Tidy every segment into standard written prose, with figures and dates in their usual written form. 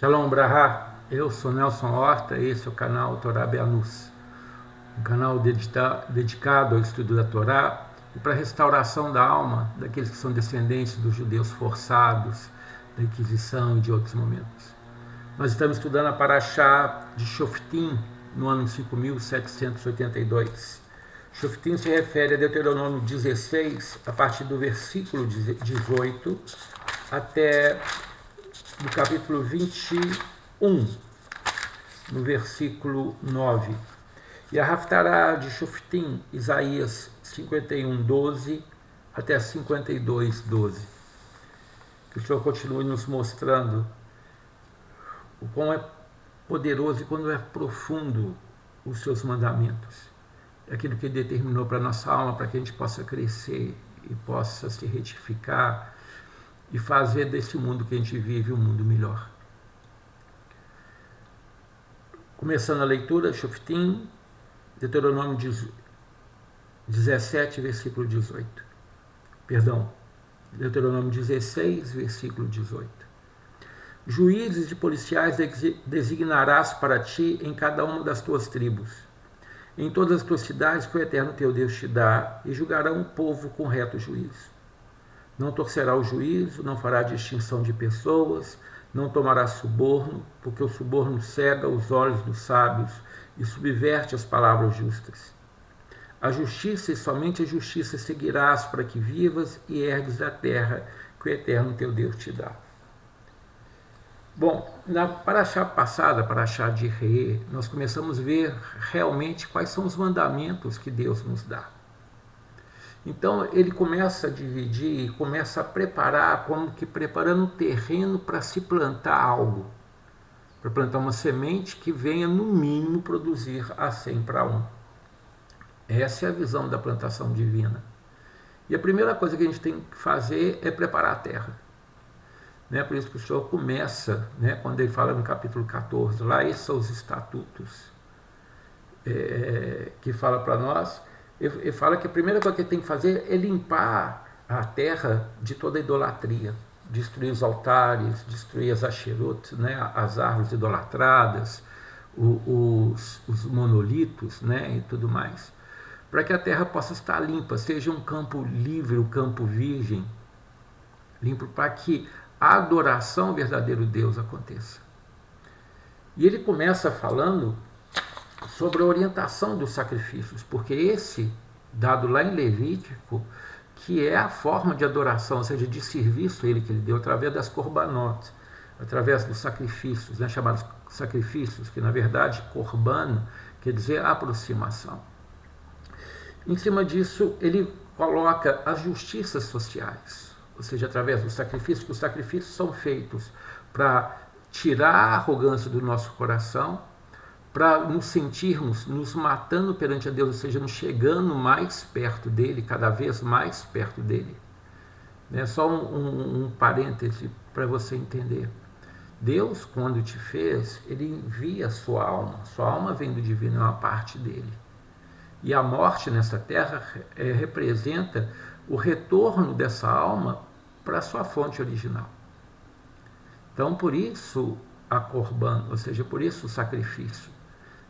Shalom Brahá, eu sou Nelson Horta e esse é o canal Torá Beanus, um canal dedicado ao estudo da Torá e para a restauração da alma daqueles que são descendentes dos judeus forçados, da Inquisição e de outros momentos. Nós estamos estudando a Parashá de Shoftim no ano 5782. Shoftim se refere a Deuteronômio 16, a partir do versículo 18 até no capítulo 21, no versículo 9. E a Haftará de Shoftim, Isaías 51, 12 até 52, 12. Que o Senhor continue nos mostrando o quão é poderoso e quão é profundo os seus mandamentos. É aquilo que Ele determinou para a nossa alma, para que a gente possa crescer e possa se retificar e fazer desse mundo que a gente vive um mundo melhor. Começando a leitura, Shoftim, Deuteronômio 17, versículo 18. Perdão, Deuteronômio 16, versículo 18. Juízes e policiais designarás para ti em cada uma das tuas tribos, em todas as tuas cidades que o Eterno teu Deus te dá, e julgarão o povo com reto juízo. Não torcerá o juízo, não fará distinção de pessoas, não tomará suborno, porque o suborno cega os olhos dos sábios e subverte as palavras justas. A justiça e somente a justiça seguirás para que vivas e herdes a terra que o Eterno teu Deus te dá. Bom, na Parashá passada, Parashá de Re'eh, nós começamos a ver realmente quais são os mandamentos que Deus nos dá. Então ele começa a dividir, começa a preparar, como que preparando um terreno para se plantar algo, para plantar uma semente que venha no mínimo produzir a 100 para 1. Essa é a visão da plantação divina. E a primeira coisa que a gente tem que fazer é preparar a terra. Por isso que o Senhor começa, quando ele fala no capítulo 14, lá esses são os estatutos que fala para nós. Ele fala que a primeira coisa que ele tem que fazer é limpar a terra de toda idolatria, destruir os altares, destruir as asherot, as árvores idolatradas, os monolitos, e tudo mais, para que a terra possa estar limpa, seja um campo livre, um campo virgem, limpo, para que a adoração ao verdadeiro Deus aconteça. E ele começa falando sobre a orientação dos sacrifícios, porque esse, dado lá em Levítico, que é a forma de adoração, ou seja, de serviço que ele deu através das korbanot, através dos sacrifícios, chamados sacrifícios, que na verdade korban quer dizer aproximação. Em cima disso, ele coloca as justiças sociais, ou seja, através dos sacrifícios, que os sacrifícios são feitos para tirar a arrogância do nosso coração, para nos sentirmos nos matando perante a Deus, ou seja, nos chegando mais perto dele, cada vez mais perto dele. Só um parêntese para você entender. Deus, quando te fez, ele envia a sua alma vem do divino, é uma parte dele. E a morte nessa terra representa o retorno dessa alma para a sua fonte original. Então, por isso a korban, ou seja, por isso o sacrifício.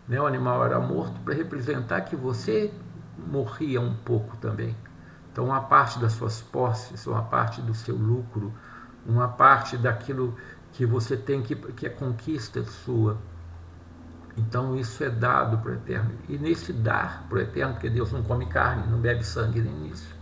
O animal era morto para representar que você morria um pouco também. Então, uma parte das suas posses, uma parte do seu lucro, uma parte daquilo que você tem que é conquista sua. Então, isso é dado para o Eterno. E nesse dar para o Eterno, porque Deus não come carne, não bebe sangue nem isso.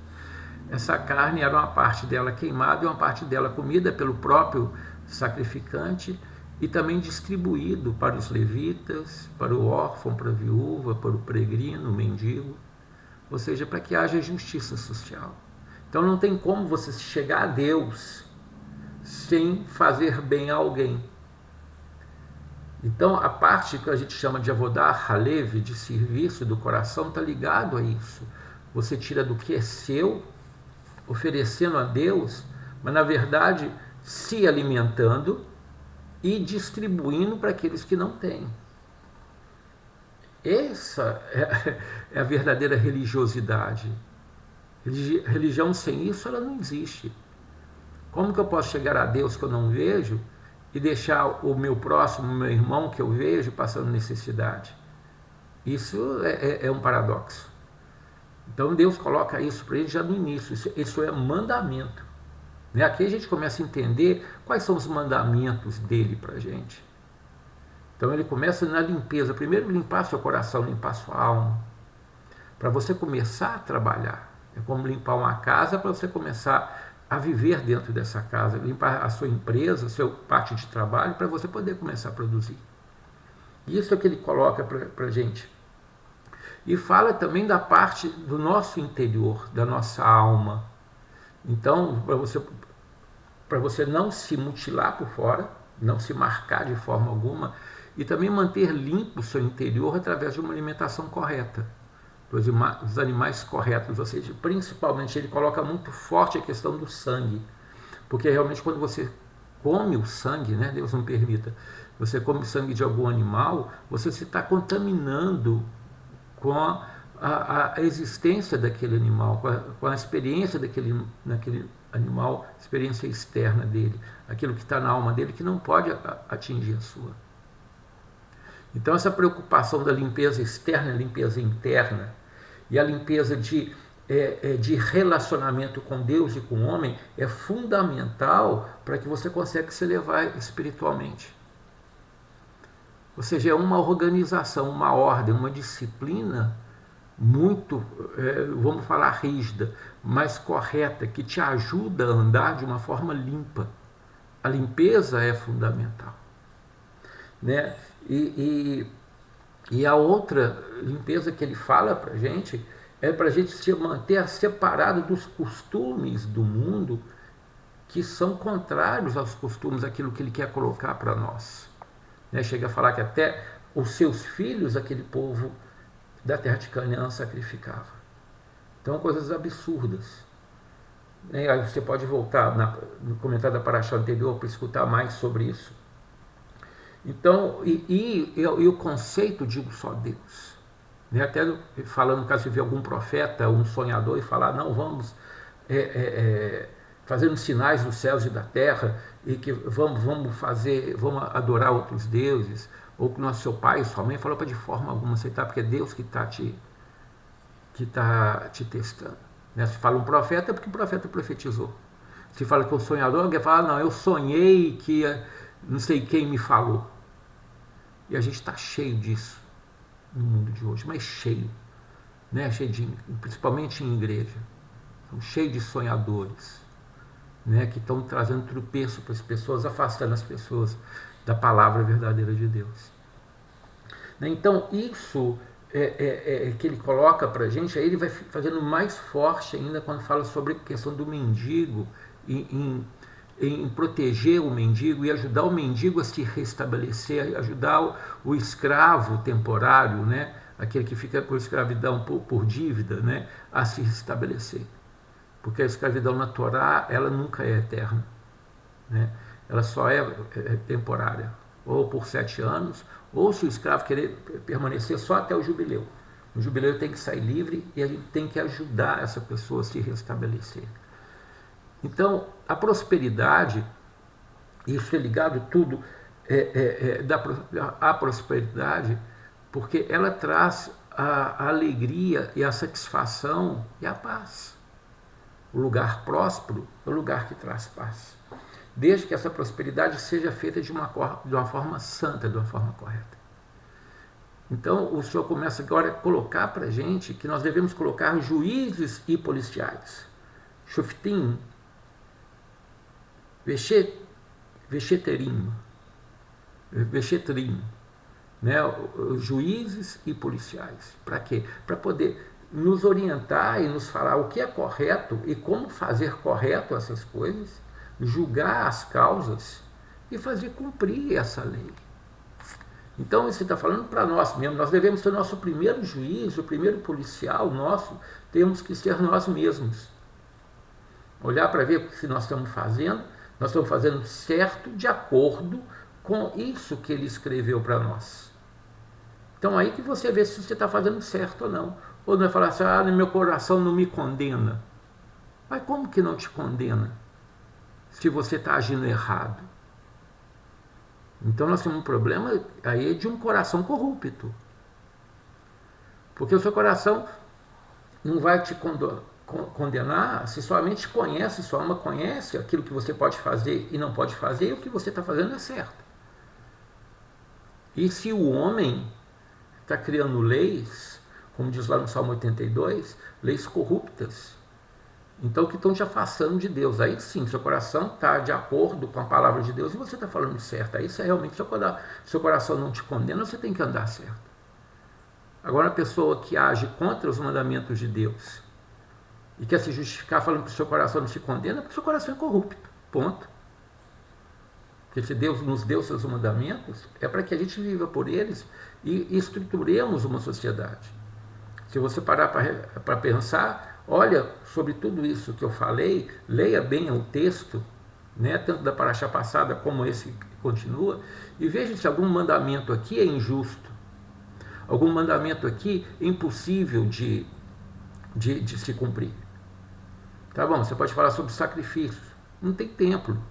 Essa carne era uma parte dela queimada e uma parte dela comida pelo próprio sacrificante, e também distribuído para os levitas, para o órfão, para a viúva, para o peregrino, o mendigo, ou seja, para que haja justiça social. Então não tem como você chegar a Deus sem fazer bem a alguém. Então a parte que a gente chama de avodá halev, de serviço do coração, está ligado a isso. Você tira do que é seu, oferecendo a Deus, mas na verdade se alimentando e distribuindo para aqueles que não têm. Essa é a verdadeira religiosidade. Religião sem isso, ela não existe. Como que eu posso chegar a Deus que eu não vejo e deixar o meu próximo, o meu irmão que eu vejo passando necessidade. Isso é um paradoxo. Então Deus coloca isso para ele já no início. Isso é mandamento. Né? Aqui a gente começa a entender quais são os mandamentos dele para a gente. Então ele começa na limpeza. Primeiro limpar seu coração, limpar sua alma. Para você começar a trabalhar. É como limpar uma casa para você começar a viver dentro dessa casa. Limpar a sua empresa, seu parte de trabalho, para você poder começar a produzir. Isso é o que ele coloca para a gente. E fala também da parte do nosso interior, da nossa alma. Então, para você não se mutilar por fora, não se marcar de forma alguma, e também manter limpo o seu interior através de uma alimentação correta, dos animais corretos, ou seja, principalmente ele coloca muito forte a questão do sangue, porque realmente quando você come o sangue, né, Deus não permita, você come o sangue de algum animal, você se está contaminando com a existência daquele animal, com a experiência daquele animal, experiência externa dele, aquilo que está na alma dele que não pode atingir a sua. Então essa preocupação da limpeza externa, limpeza interna e a limpeza de relacionamento com Deus e com o homem é fundamental para que você consiga se elevar espiritualmente. Ou seja, é uma organização, uma ordem, uma disciplina muito, vamos falar rígida, mas correta, que te ajuda a andar de uma forma limpa. A limpeza é fundamental. Né? E a outra limpeza que ele fala para a gente é para a gente se manter separado dos costumes do mundo que são contrários aos costumes, aquilo que ele quer colocar para nós. Né? Chega a falar que até os seus filhos, aquele povo da terra de Canaã, sacrificava. Então, coisas absurdas. Aí você pode voltar no comentário da paraxá anterior para escutar mais sobre isso. Então, e o conceito, digo só Deus. Né? Até falando, caso você vê algum profeta, um sonhador, e falar, não, vamos fazendo sinais dos céus e da terra, e que vamos adorar outros deuses, ou que nosso seu pai e sua mãe falou para de forma alguma aceitar, porque é Deus que está te testando. Né? Se fala um profeta, é porque o profeta profetizou. Se fala que é um sonhador, alguém fala, não, eu sonhei que não sei quem me falou. E a gente está cheio disso no mundo de hoje, mas cheio. Né? Principalmente em igreja. Estão cheios de sonhadores. Né? Que estão trazendo tropeço para as pessoas, afastando as pessoas da palavra verdadeira de Deus. Então, isso que ele coloca para a gente, aí ele vai fazendo mais forte ainda quando fala sobre a questão do mendigo, em proteger o mendigo e ajudar o mendigo a se restabelecer, ajudar o escravo temporário, né? Aquele que fica por escravidão, por dívida, né? A se restabelecer. Porque a escravidão na Torá, ela nunca é eterna. Né? Ela só é temporária, ou por 7 anos, ou se o escravo querer permanecer só até o jubileu. No jubileu tem que sair livre e a gente tem que ajudar essa pessoa a se restabelecer. Então, a prosperidade, isso é ligado tudo à prosperidade, porque ela traz a alegria e a satisfação e a paz. O lugar próspero é o lugar que traz paz. Desde que essa prosperidade seja feita de uma forma santa, de uma forma correta. Então, o Senhor começa agora a colocar para a gente que nós devemos colocar juízes e policiais. Shoftim, Veshetrim, né? Juízes e policiais. Para quê? Para poder nos orientar e nos falar o que é correto e como fazer correto essas coisas, julgar as causas e fazer cumprir essa lei. Então, isso está falando para nós mesmos. Nós devemos ter o nosso primeiro juiz, o primeiro policial nosso, temos que ser nós mesmos. Olhar para ver o que nós estamos fazendo certo de acordo com isso que ele escreveu para nós. Então, aí que você vê se você está fazendo certo ou não. Ou não é falar assim, meu coração não me condena. Mas como que não te condena? Se você está agindo errado. Então nós temos um problema aí de um coração corrupto. Porque o seu coração não vai te condenar se sua mente conhece, sua alma conhece aquilo que você pode fazer e não pode fazer, e o que você está fazendo é certo. E se o homem está criando leis, como diz lá no Salmo 82, leis corruptas, então que estão te afastando de Deus, aí sim, seu coração está de acordo com a palavra de Deus e você está falando certo, aí isso é realmente seu coração não te condena, você tem que andar certo. Agora, a pessoa que age contra os mandamentos de Deus e quer se justificar falando que o seu coração não se condena, porque o seu coração é corrupto, ponto. Porque se Deus nos deu seus mandamentos, é para que a gente viva por eles e estruturemos uma sociedade. Se você parar para pensar, olha sobre tudo isso que eu falei, leia bem o texto, né, tanto da paraxá passada como esse que continua, e veja se algum mandamento aqui é injusto, algum mandamento aqui é impossível de se cumprir. Tá bom, você pode falar sobre sacrifícios. Não tem templo.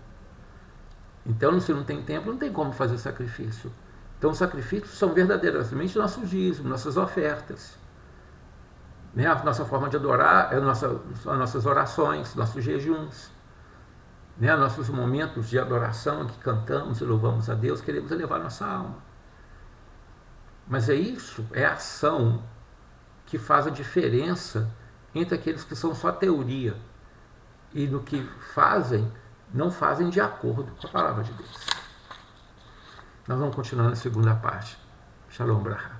Então, se não tem templo, não tem como fazer sacrifício. Então, os sacrifícios são verdadeiramente nossos dízimos, nossas ofertas. Né? A nossa forma de adorar, as nossas orações, nossos jejuns. Né? Nossos momentos de adoração que cantamos e louvamos a Deus, queremos elevar nossa alma. Mas é isso, é a ação que faz a diferença entre aqueles que são só teoria e no que fazem, não fazem de acordo com a palavra de Deus. Nós vamos continuar na segunda parte. Shalom Brahá.